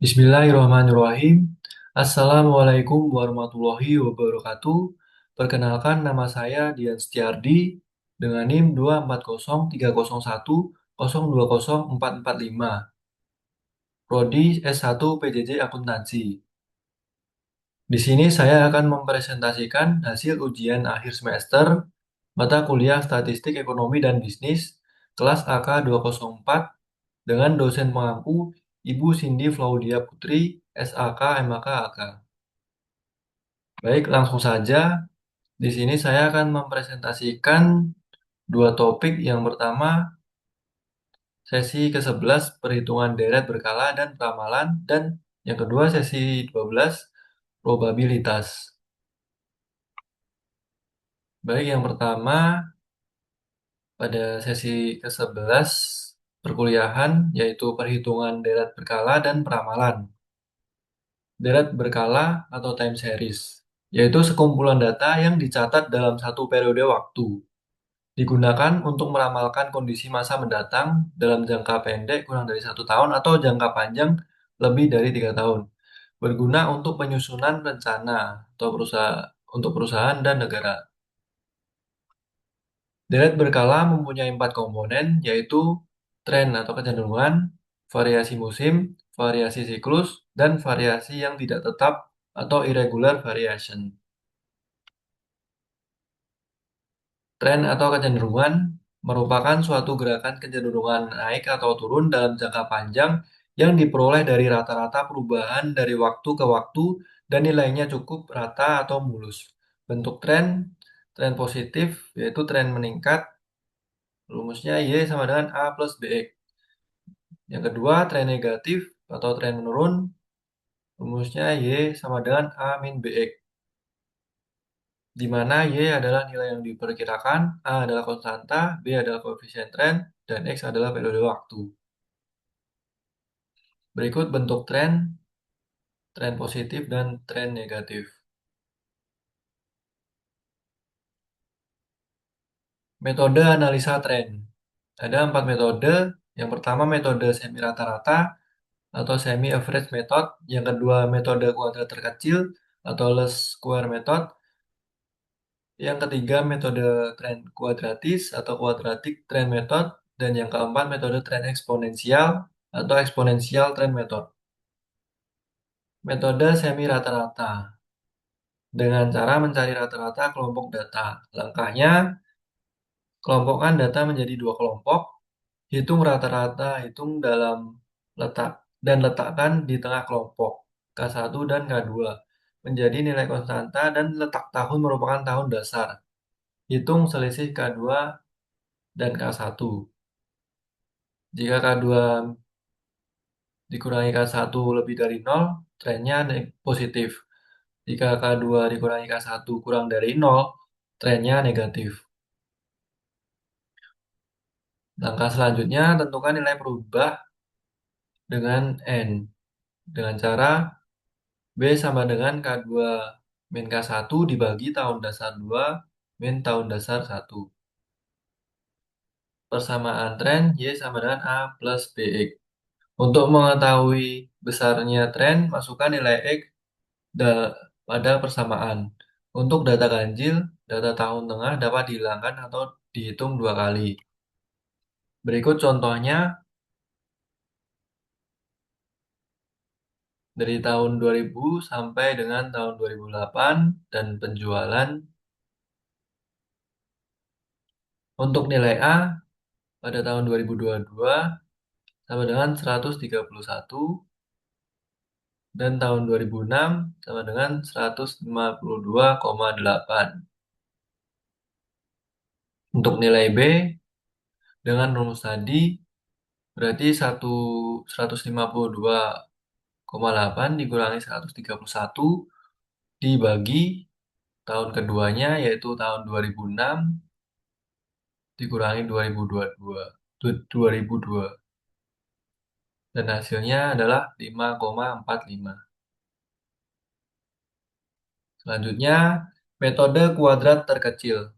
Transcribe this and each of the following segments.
Bismillahirrahmanirrahim. Assalamualaikum warahmatullahi wabarakatuh. Perkenalkan nama saya Dian Setiardi dengan NIM 2403001020445. Prodi S1 PJJ Akuntansi. Di sini saya akan mempresentasikan hasil ujian akhir semester mata kuliah Statistik Ekonomi dan Bisnis kelas AK 204 dengan dosen pengampu Ibu Cindy Flaudia Putri, SAK, MAK, AK. Baik, langsung saja. Di sini saya akan mempresentasikan dua topik. Yang pertama, sesi ke-11 perhitungan deret berkala dan ramalan, dan yang kedua sesi 12 probabilitas. Baik, yang pertama pada sesi ke-11 perkuliahan yaitu perhitungan deret berkala dan peramalan. Deret berkala atau time series, yaitu sekumpulan data yang dicatat dalam satu periode waktu. Digunakan untuk meramalkan kondisi masa mendatang dalam jangka pendek kurang dari 1 tahun atau jangka panjang lebih dari 3 tahun. Berguna untuk penyusunan rencana atau untuk perusahaan dan negara. Deret berkala mempunyai 4 komponen, yaitu tren atau kecenderungan, variasi musim, variasi siklus, dan variasi yang tidak tetap atau irregular variation. Tren atau kecenderungan merupakan suatu gerakan kecenderungan naik atau turun dalam jangka panjang yang diperoleh dari rata-rata perubahan dari waktu ke waktu dan nilainya cukup rata atau mulus. Bentuk tren, tren positif yaitu tren meningkat, rumusnya Y sama dengan A plus BX. Yang kedua, tren negatif atau tren menurun, rumusnya Y sama dengan A min BX. Di mana Y adalah nilai yang diperkirakan, A adalah konstanta, B adalah koefisien tren, dan X adalah periode waktu. Berikut bentuk tren, tren positif, dan tren negatif. Metode analisa tren. Ada 4 metode. Yang pertama metode semi rata-rata atau semi average method. Yang kedua metode kuadrat terkecil atau least square method. Yang ketiga metode tren kuadratis atau quadratic trend method. Dan yang keempat metode tren eksponensial atau exponential trend method. Metode semi rata-rata dengan cara mencari rata-rata kelompok data. Langkahnya, kelompokkan data menjadi 2 kelompok, hitung rata-rata, hitung dalam letak, dan letakkan di tengah kelompok K1 dan K2 menjadi nilai konstanta dan letak tahun merupakan tahun dasar. Hitung selisih K2 dan K1. Jika K2 dikurangi K1 lebih dari 0, trennya positif. Jika K2 dikurangi K1 kurang dari 0, trennya negatif. Langkah selanjutnya, tentukan nilai berubah dengan N. Dengan cara B sama dengan K2 min K1 dibagi tahun dasar 2 min tahun dasar 1. Persamaan tren Y sama dengan A plus BX. Untuk mengetahui besarnya tren, masukkan nilai X pada persamaan. Untuk data ganjil, data tahun tengah dapat dihilangkan atau dihitung 2 kali. Berikut contohnya dari tahun 2000 sampai dengan tahun 2008 dan penjualan. Untuk nilai A pada tahun 2022 sama dengan 131 dan tahun 2006 sama dengan 152,8. Untuk nilai B dengan rumus tadi berarti 152,8 dikurangi 131 dibagi tahun keduanya yaitu tahun 2006 dikurangi 2002 dan hasilnya adalah 5,45. Selanjutnya, metode kuadrat terkecil.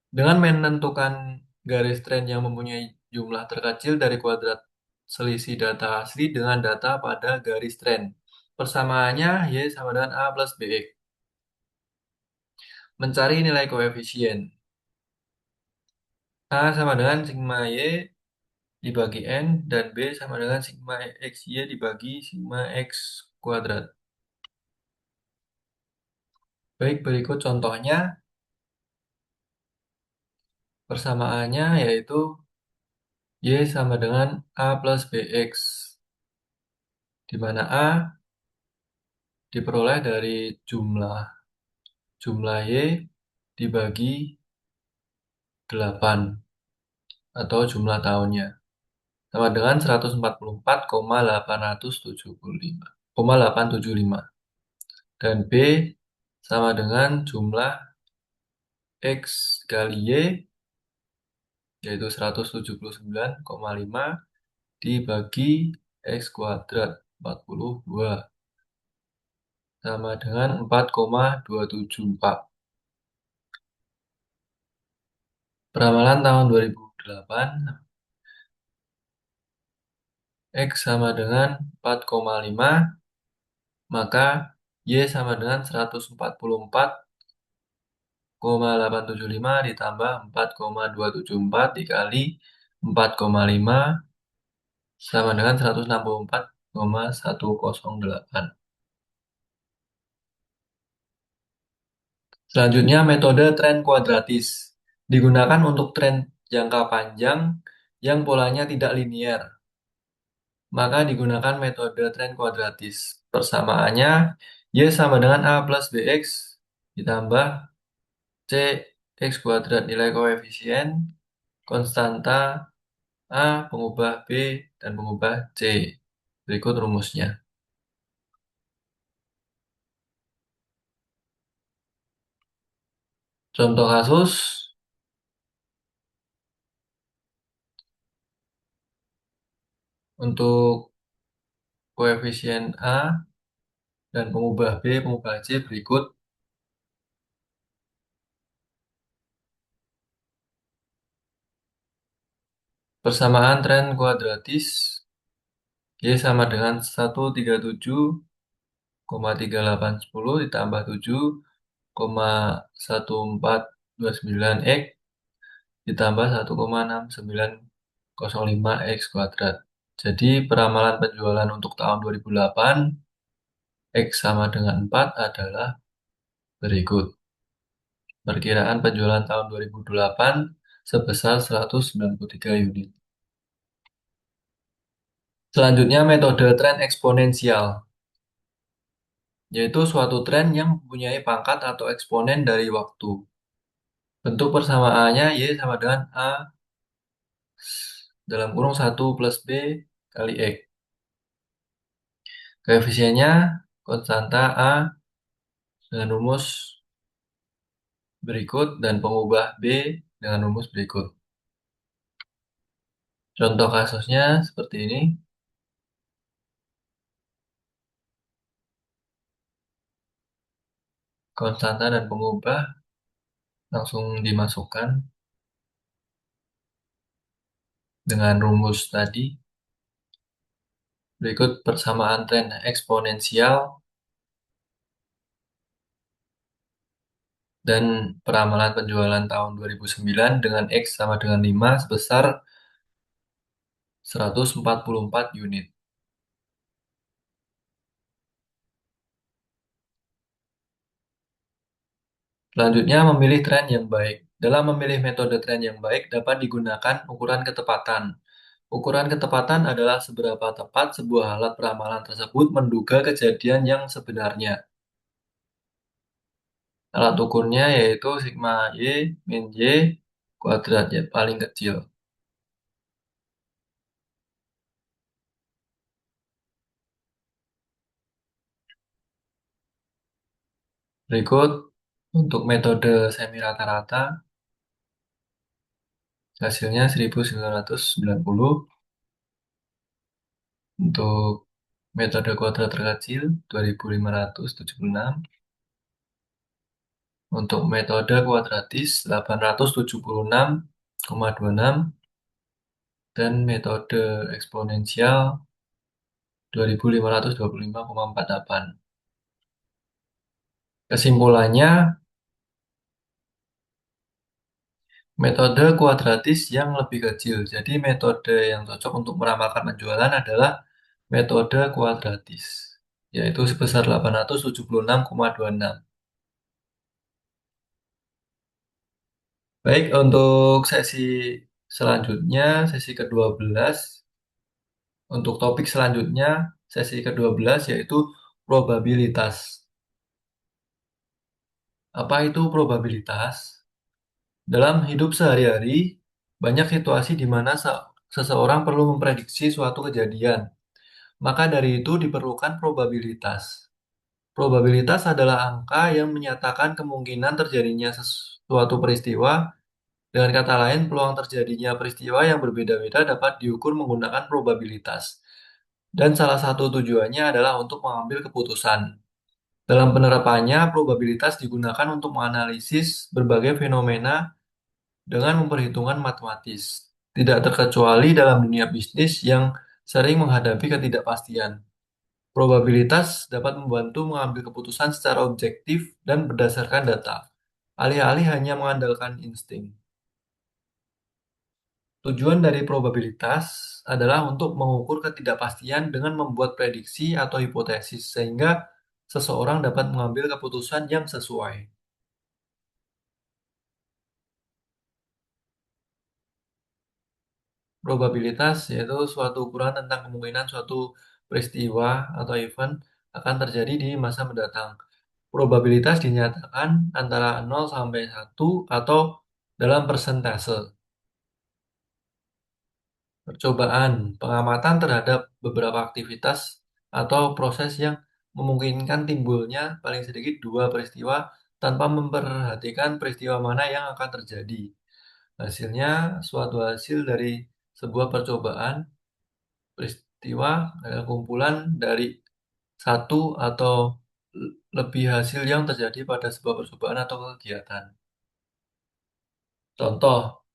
Dengan menentukan garis tren yang mempunyai jumlah terkecil dari kuadrat selisih data asli dengan data pada garis tren. Persamaannya Y sama dengan A plus BX. Mencari nilai koefisien. A sama dengan sigma Y dibagi N, dan B sama dengan sigma XY dibagi sigma X kuadrat. Baik, berikut contohnya. Persamaannya yaitu Y sama dengan A plus BX, di mana A diperoleh dari jumlah Y dibagi 8 atau jumlah tahunnya, sama dengan 144,875. Dan B sama dengan jumlah X kali Y, yaitu 179,5 dibagi X kuadrat 42, sama dengan 4,274. Peramalan tahun 2008, X sama dengan 4,5, maka Y sama dengan 144,875 ditambah 4,274 dikali 4,5 sama dengan 164,108. Selanjutnya, metode tren kuadratis digunakan untuk tren jangka panjang yang polanya tidak linier. Maka digunakan metode tren kuadratis. Persamaannya Y sama dengan A plus BX ditambah C X kuadrat, nilai koefisien, konstanta A, pengubah B, dan pengubah C. Berikut rumusnya. Contoh kasus, untuk koefisien A dan pengubah B, pengubah C berikut. Persamaan tren kuadratis Y sama dengan 137,3810 ditambah 7,1429 X ditambah 1,6905 X kuadrat. Jadi peramalan penjualan untuk tahun 2008 X sama dengan 4 adalah berikut. Perkiraan penjualan tahun 2008 sebesar 193 unit. Selanjutnya metode tren eksponensial, yaitu suatu tren yang mempunyai pangkat atau eksponen dari waktu. Bentuk persamaannya Y sama dengan A dalam kurung 1 plus B kali X. Koefisiennya konstanta A dengan rumus berikut dan pengubah B dengan rumus berikut. Contoh kasusnya seperti ini. Konstanta dan pengubah langsung dimasukkan dengan rumus tadi. Berikut persamaan tren eksponensial dan peramalan penjualan tahun 2009 dengan X sama dengan 5 sebesar 144 unit. Selanjutnya, memilih tren yang baik. Dalam memilih metode tren yang baik dapat digunakan ukuran ketepatan. Ukuran ketepatan adalah seberapa tepat sebuah alat peramalan tersebut menduga kejadian yang sebenarnya. Alat ukurnya yaitu sigma Y min Y kuadrat, ya, paling kecil. Berikut untuk metode semi rata-rata, hasilnya 1990. Untuk metode kuadrat terkecil 2576. Untuk metode kuadratis 876,26. dan metode eksponensial 2525,48. Kesimpulannya, metode kuadratis yang lebih kecil. Jadi metode yang cocok untuk meramalkan penjualan adalah metode kuadratis, yaitu sebesar 876,26. Baik, untuk sesi selanjutnya, sesi ke-12, untuk topik selanjutnya, sesi ke-12 yaitu probabilitas. Apa itu probabilitas? Dalam hidup sehari-hari, banyak situasi di mana seseorang perlu memprediksi suatu kejadian. Maka dari itu diperlukan probabilitas. Probabilitas adalah angka yang menyatakan kemungkinan terjadinya suatu peristiwa. Dengan kata lain, peluang terjadinya peristiwa yang berbeda-beda dapat diukur menggunakan probabilitas. Dan salah satu tujuannya adalah untuk mengambil keputusan. Dalam penerapannya, probabilitas digunakan untuk menganalisis berbagai fenomena dengan memperhitungkan matematis. Tidak terkecuali dalam dunia bisnis yang sering menghadapi ketidakpastian. Probabilitas dapat membantu mengambil keputusan secara objektif dan berdasarkan data, alih-alih hanya mengandalkan insting. Tujuan dari probabilitas adalah untuk mengukur ketidakpastian dengan membuat prediksi atau hipotesis, sehingga seseorang dapat mengambil keputusan yang sesuai. Probabilitas yaitu suatu ukuran tentang kemungkinan suatu peristiwa atau event akan terjadi di masa mendatang. Probabilitas dinyatakan antara 0 sampai 1 atau dalam persentase. Percobaan pengamatan terhadap beberapa aktivitas atau proses yang memungkinkan timbulnya paling sedikit dua peristiwa tanpa memperhatikan peristiwa mana yang akan terjadi. Hasilnya, suatu hasil dari sebuah percobaan peristiwa adalah kumpulan dari satu atau lebih hasil yang terjadi pada sebuah percobaan atau kegiatan. Contoh,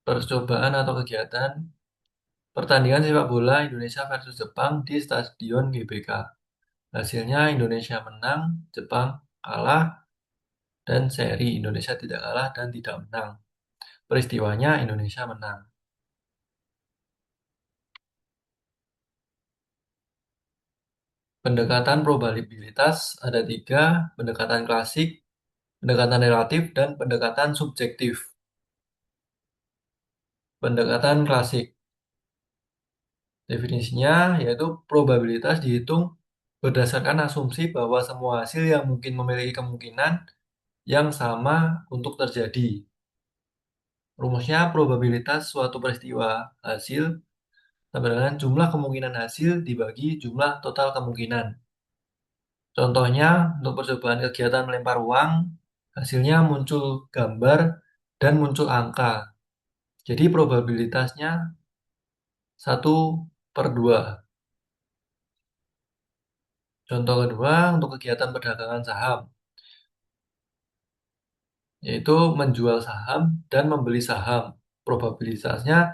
percobaan atau kegiatan pertandingan sepak bola Indonesia versus Jepang di Stadion GBK. Hasilnya Indonesia menang, Jepang kalah, dan seri Indonesia tidak kalah dan tidak menang. Peristiwanya Indonesia menang. Pendekatan probabilitas ada tiga, pendekatan klasik, pendekatan relatif, dan pendekatan subjektif. Pendekatan klasik, definisinya yaitu probabilitas dihitung berdasarkan asumsi bahwa semua hasil yang mungkin memiliki kemungkinan yang sama untuk terjadi. Rumusnya probabilitas suatu peristiwa hasil sama dengan jumlah kemungkinan hasil dibagi jumlah total kemungkinan. Contohnya, untuk percobaan kegiatan melempar uang, hasilnya muncul gambar dan muncul angka. Jadi probabilitasnya 1/2. Contoh kedua, untuk kegiatan perdagangan saham, yaitu menjual saham dan membeli saham. Probabilitasnya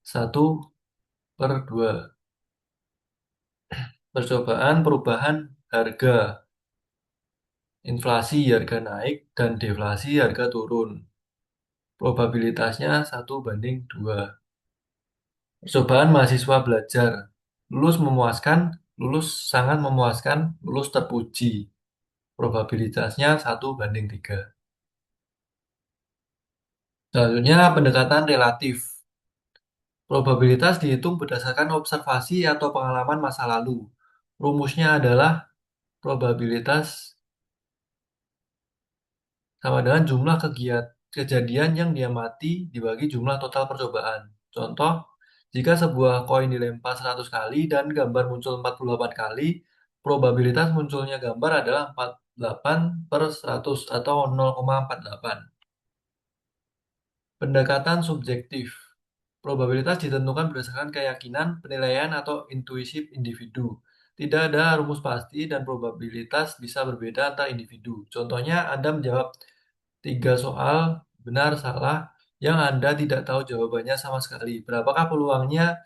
1/2. Percobaan perubahan harga, inflasi harga naik dan deflasi harga turun. Probabilitasnya 1/2. Percobaan mahasiswa belajar, lulus memuaskan, lulus sangat memuaskan, lulus terpuji. Probabilitasnya 1/3. Selanjutnya pendekatan relatif. Probabilitas dihitung berdasarkan observasi atau pengalaman masa lalu. Rumusnya adalah probabilitas sama dengan jumlah kejadian yang diamati dibagi jumlah total percobaan. Contoh, jika sebuah koin dilempar 100 kali dan gambar muncul 48 kali, probabilitas munculnya gambar adalah 48/100 atau 0,48. Pendekatan subjektif. Probabilitas ditentukan berdasarkan keyakinan, penilaian, atau intuisi individu. Tidak ada rumus pasti dan probabilitas bisa berbeda antar individu. Contohnya, Anda menjawab 3 soal benar salah yang Anda tidak tahu jawabannya sama sekali. Berapakah peluangnya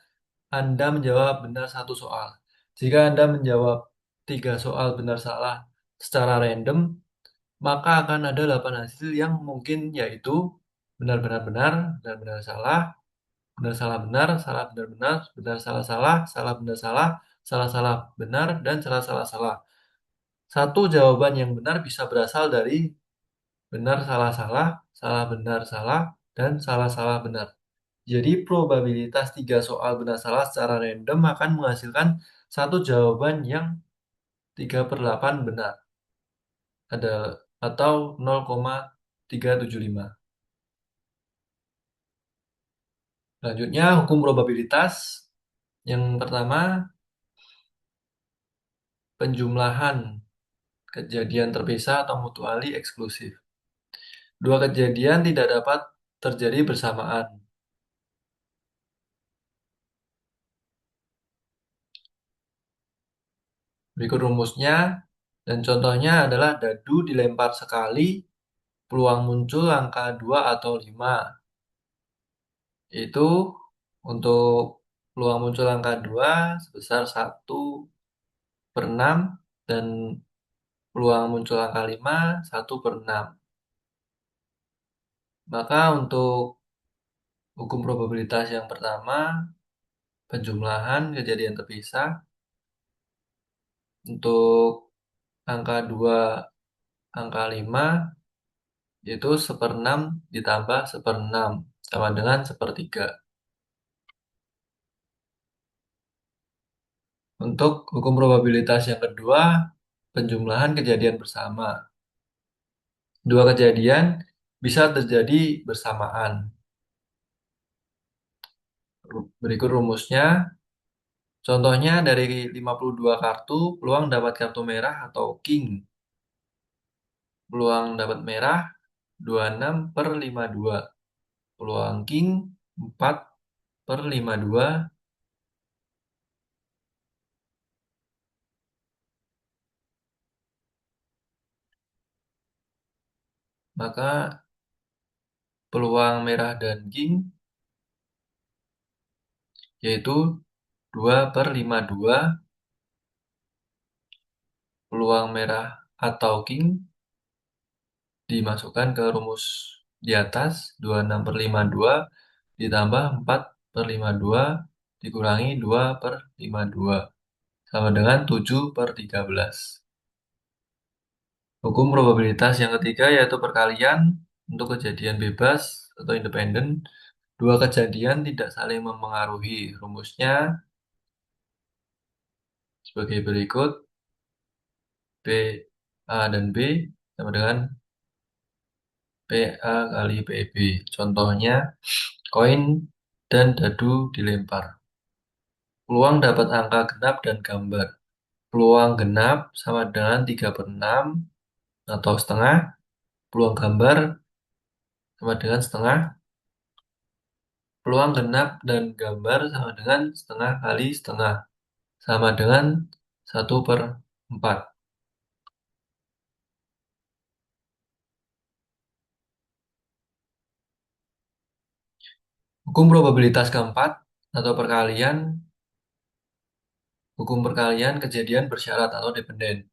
Anda menjawab benar satu soal? Jika Anda menjawab tiga soal benar salah secara random, maka akan ada 8 hasil yang mungkin yaitu benar-benar benar, benar-benar salah, benar salah benar, salah benar benar, benar salah salah, salah benar salah, salah salah benar, dan salah salah salah. Satu jawaban yang benar bisa berasal dari benar salah salah, salah benar salah, dan salah salah benar. Jadi probabilitas tiga soal benar salah secara random akan menghasilkan satu jawaban yang 3/8 benar ada atau 0,375. Selanjutnya hukum probabilitas. Yang pertama, penjumlahan kejadian terpisah atau mutuali eksklusif. Dua kejadian tidak dapat terjadi bersamaan. Berikut rumusnya, dan contohnya adalah dadu dilempar sekali, peluang muncul angka 2 atau 5. Itu untuk peluang muncul angka 2 sebesar 1/6 dan peluang muncul angka 5 1/6. Maka untuk hukum probabilitas yang pertama, penjumlahan kejadian terpisah, untuk angka 2, angka 5 yaitu 1/6 ditambah 1/6 sama dengan 1/3. Untuk hukum probabilitas yang kedua, penjumlahan kejadian bersama. Dua kejadian bisa terjadi bersamaan. Berikut rumusnya. Contohnya dari 52 kartu, peluang dapat kartu merah atau king. Peluang dapat merah 26/52. Peluang king 4/52. Maka peluang merah dan king yaitu 2/52. Peluang merah atau king dimasukkan ke rumus di atas, 26/52 ditambah 4/52 dikurangi 2/52 sama dengan 7/13. Hukum probabilitas yang ketiga yaitu perkalian. Untuk kejadian bebas atau independen, dua kejadian tidak saling mempengaruhi. Rumusnya sebagai berikut. P A dan B sama dengan PA kali PB. Contohnya, koin dan dadu dilempar. Peluang dapat angka genap dan gambar. Peluang genap sama dengan 3/6 atau setengah. Peluang gambar sama dengan setengah. Peluang genap dan gambar sama dengan setengah kali setengah. Sama dengan 1/4. Hukum probabilitas keempat atau perkalian. Hukum perkalian kejadian bersyarat atau dependen.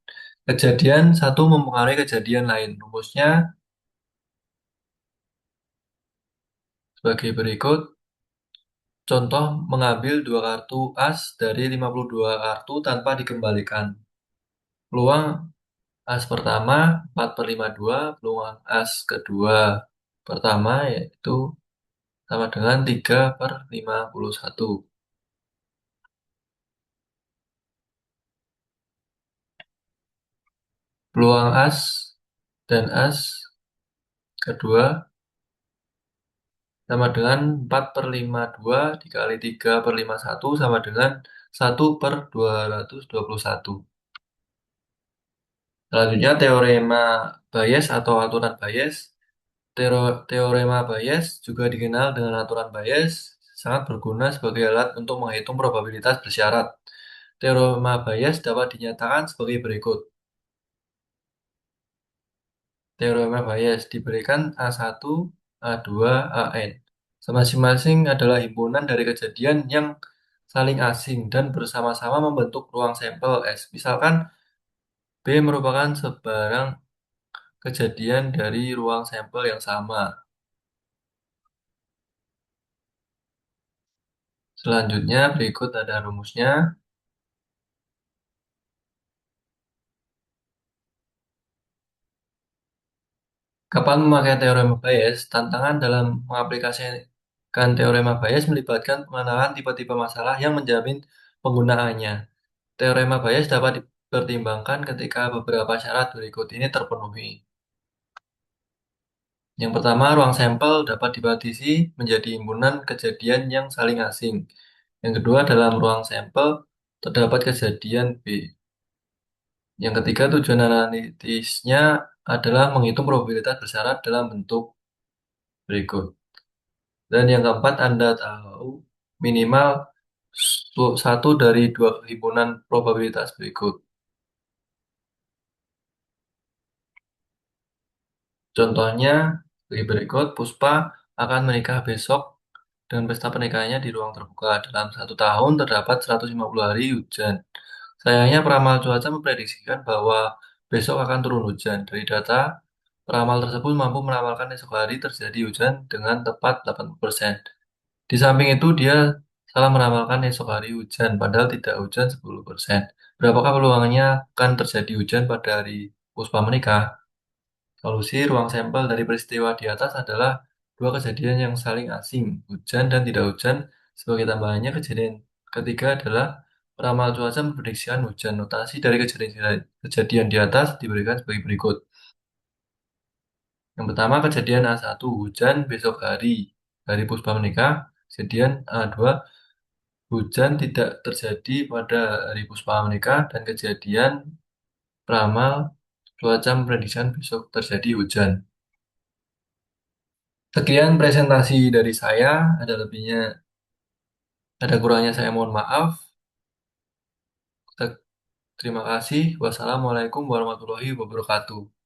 Kejadian satu mempengaruhi kejadian lain. Rumusnya sebagai berikut. Contoh mengambil dua kartu as dari 52 kartu tanpa dikembalikan. Peluang as pertama 4/52, peluang as kedua pertama yaitu sama dengan 3/51. Peluang as dan as kedua sama dengan 4/52 dikali 3/51 sama dengan 1/221. Selanjutnya teorema Bayes atau aturan Bayes. Teorema Bayes juga dikenal dengan aturan Bayes, sangat berguna sebagai alat untuk menghitung probabilitas bersyarat. Teorema Bayes dapat dinyatakan sebagai berikut. Teorema Bayes diberikan A1, A2, AN. Masing-masing adalah himpunan dari kejadian yang saling asing dan bersama-sama membentuk ruang sampel S. Misalkan B merupakan sebarang kejadian dari ruang sampel yang sama. Selanjutnya, berikut ada rumusnya. Kapan memakai teorema Bayes? Tantangan dalam mengaplikasikan teorema Bayes melibatkan pengenalan tipe-tipe masalah yang menjamin penggunaannya. Teorema Bayes dapat dipertimbangkan ketika beberapa syarat berikut ini terpenuhi. Yang pertama, ruang sampel dapat dibatasi menjadi himpunan kejadian yang saling asing. Yang kedua, dalam ruang sampel terdapat kejadian B. Yang ketiga, tujuan analitisnya adalah menghitung probabilitas bersyarat dalam bentuk berikut. Dan yang keempat, Anda tahu minimal satu dari dua himpunan probabilitas berikut. Contohnya, sebagai berikut, Puspa akan menikah besok dengan pesta pernikahannya di ruang terbuka. Dalam 1 tahun terdapat 150 hari hujan. Sayangnya peramal cuaca memprediksikan bahwa besok akan turun hujan. Dari data, peramal tersebut mampu meramalkan esok hari terjadi hujan dengan tepat 80%. Di samping itu, dia salah meramalkan esok hari hujan, padahal tidak hujan 10%. Berapakah peluangnya akan terjadi hujan pada hari Puspa menikah? Solusi ruang sampel dari peristiwa di atas adalah dua kejadian yang saling asing, hujan dan tidak hujan. Sebagai tambahannya, kejadian ketiga adalah peramal cuaca memprediksikan hujan. Notasi dari kejadian di atas diberikan sebagai berikut. Yang pertama, kejadian A1, hujan besok hari, hari Puspa menikah. Kejadian A2, hujan tidak terjadi pada hari Puspa menikah. Dan kejadian peramal cuaca memprediksikan besok terjadi hujan. Sekian presentasi dari saya, ada lebihnya, ada kurangnya saya mohon maaf. Terima kasih. Wassalamualaikum warahmatullahi wabarakatuh.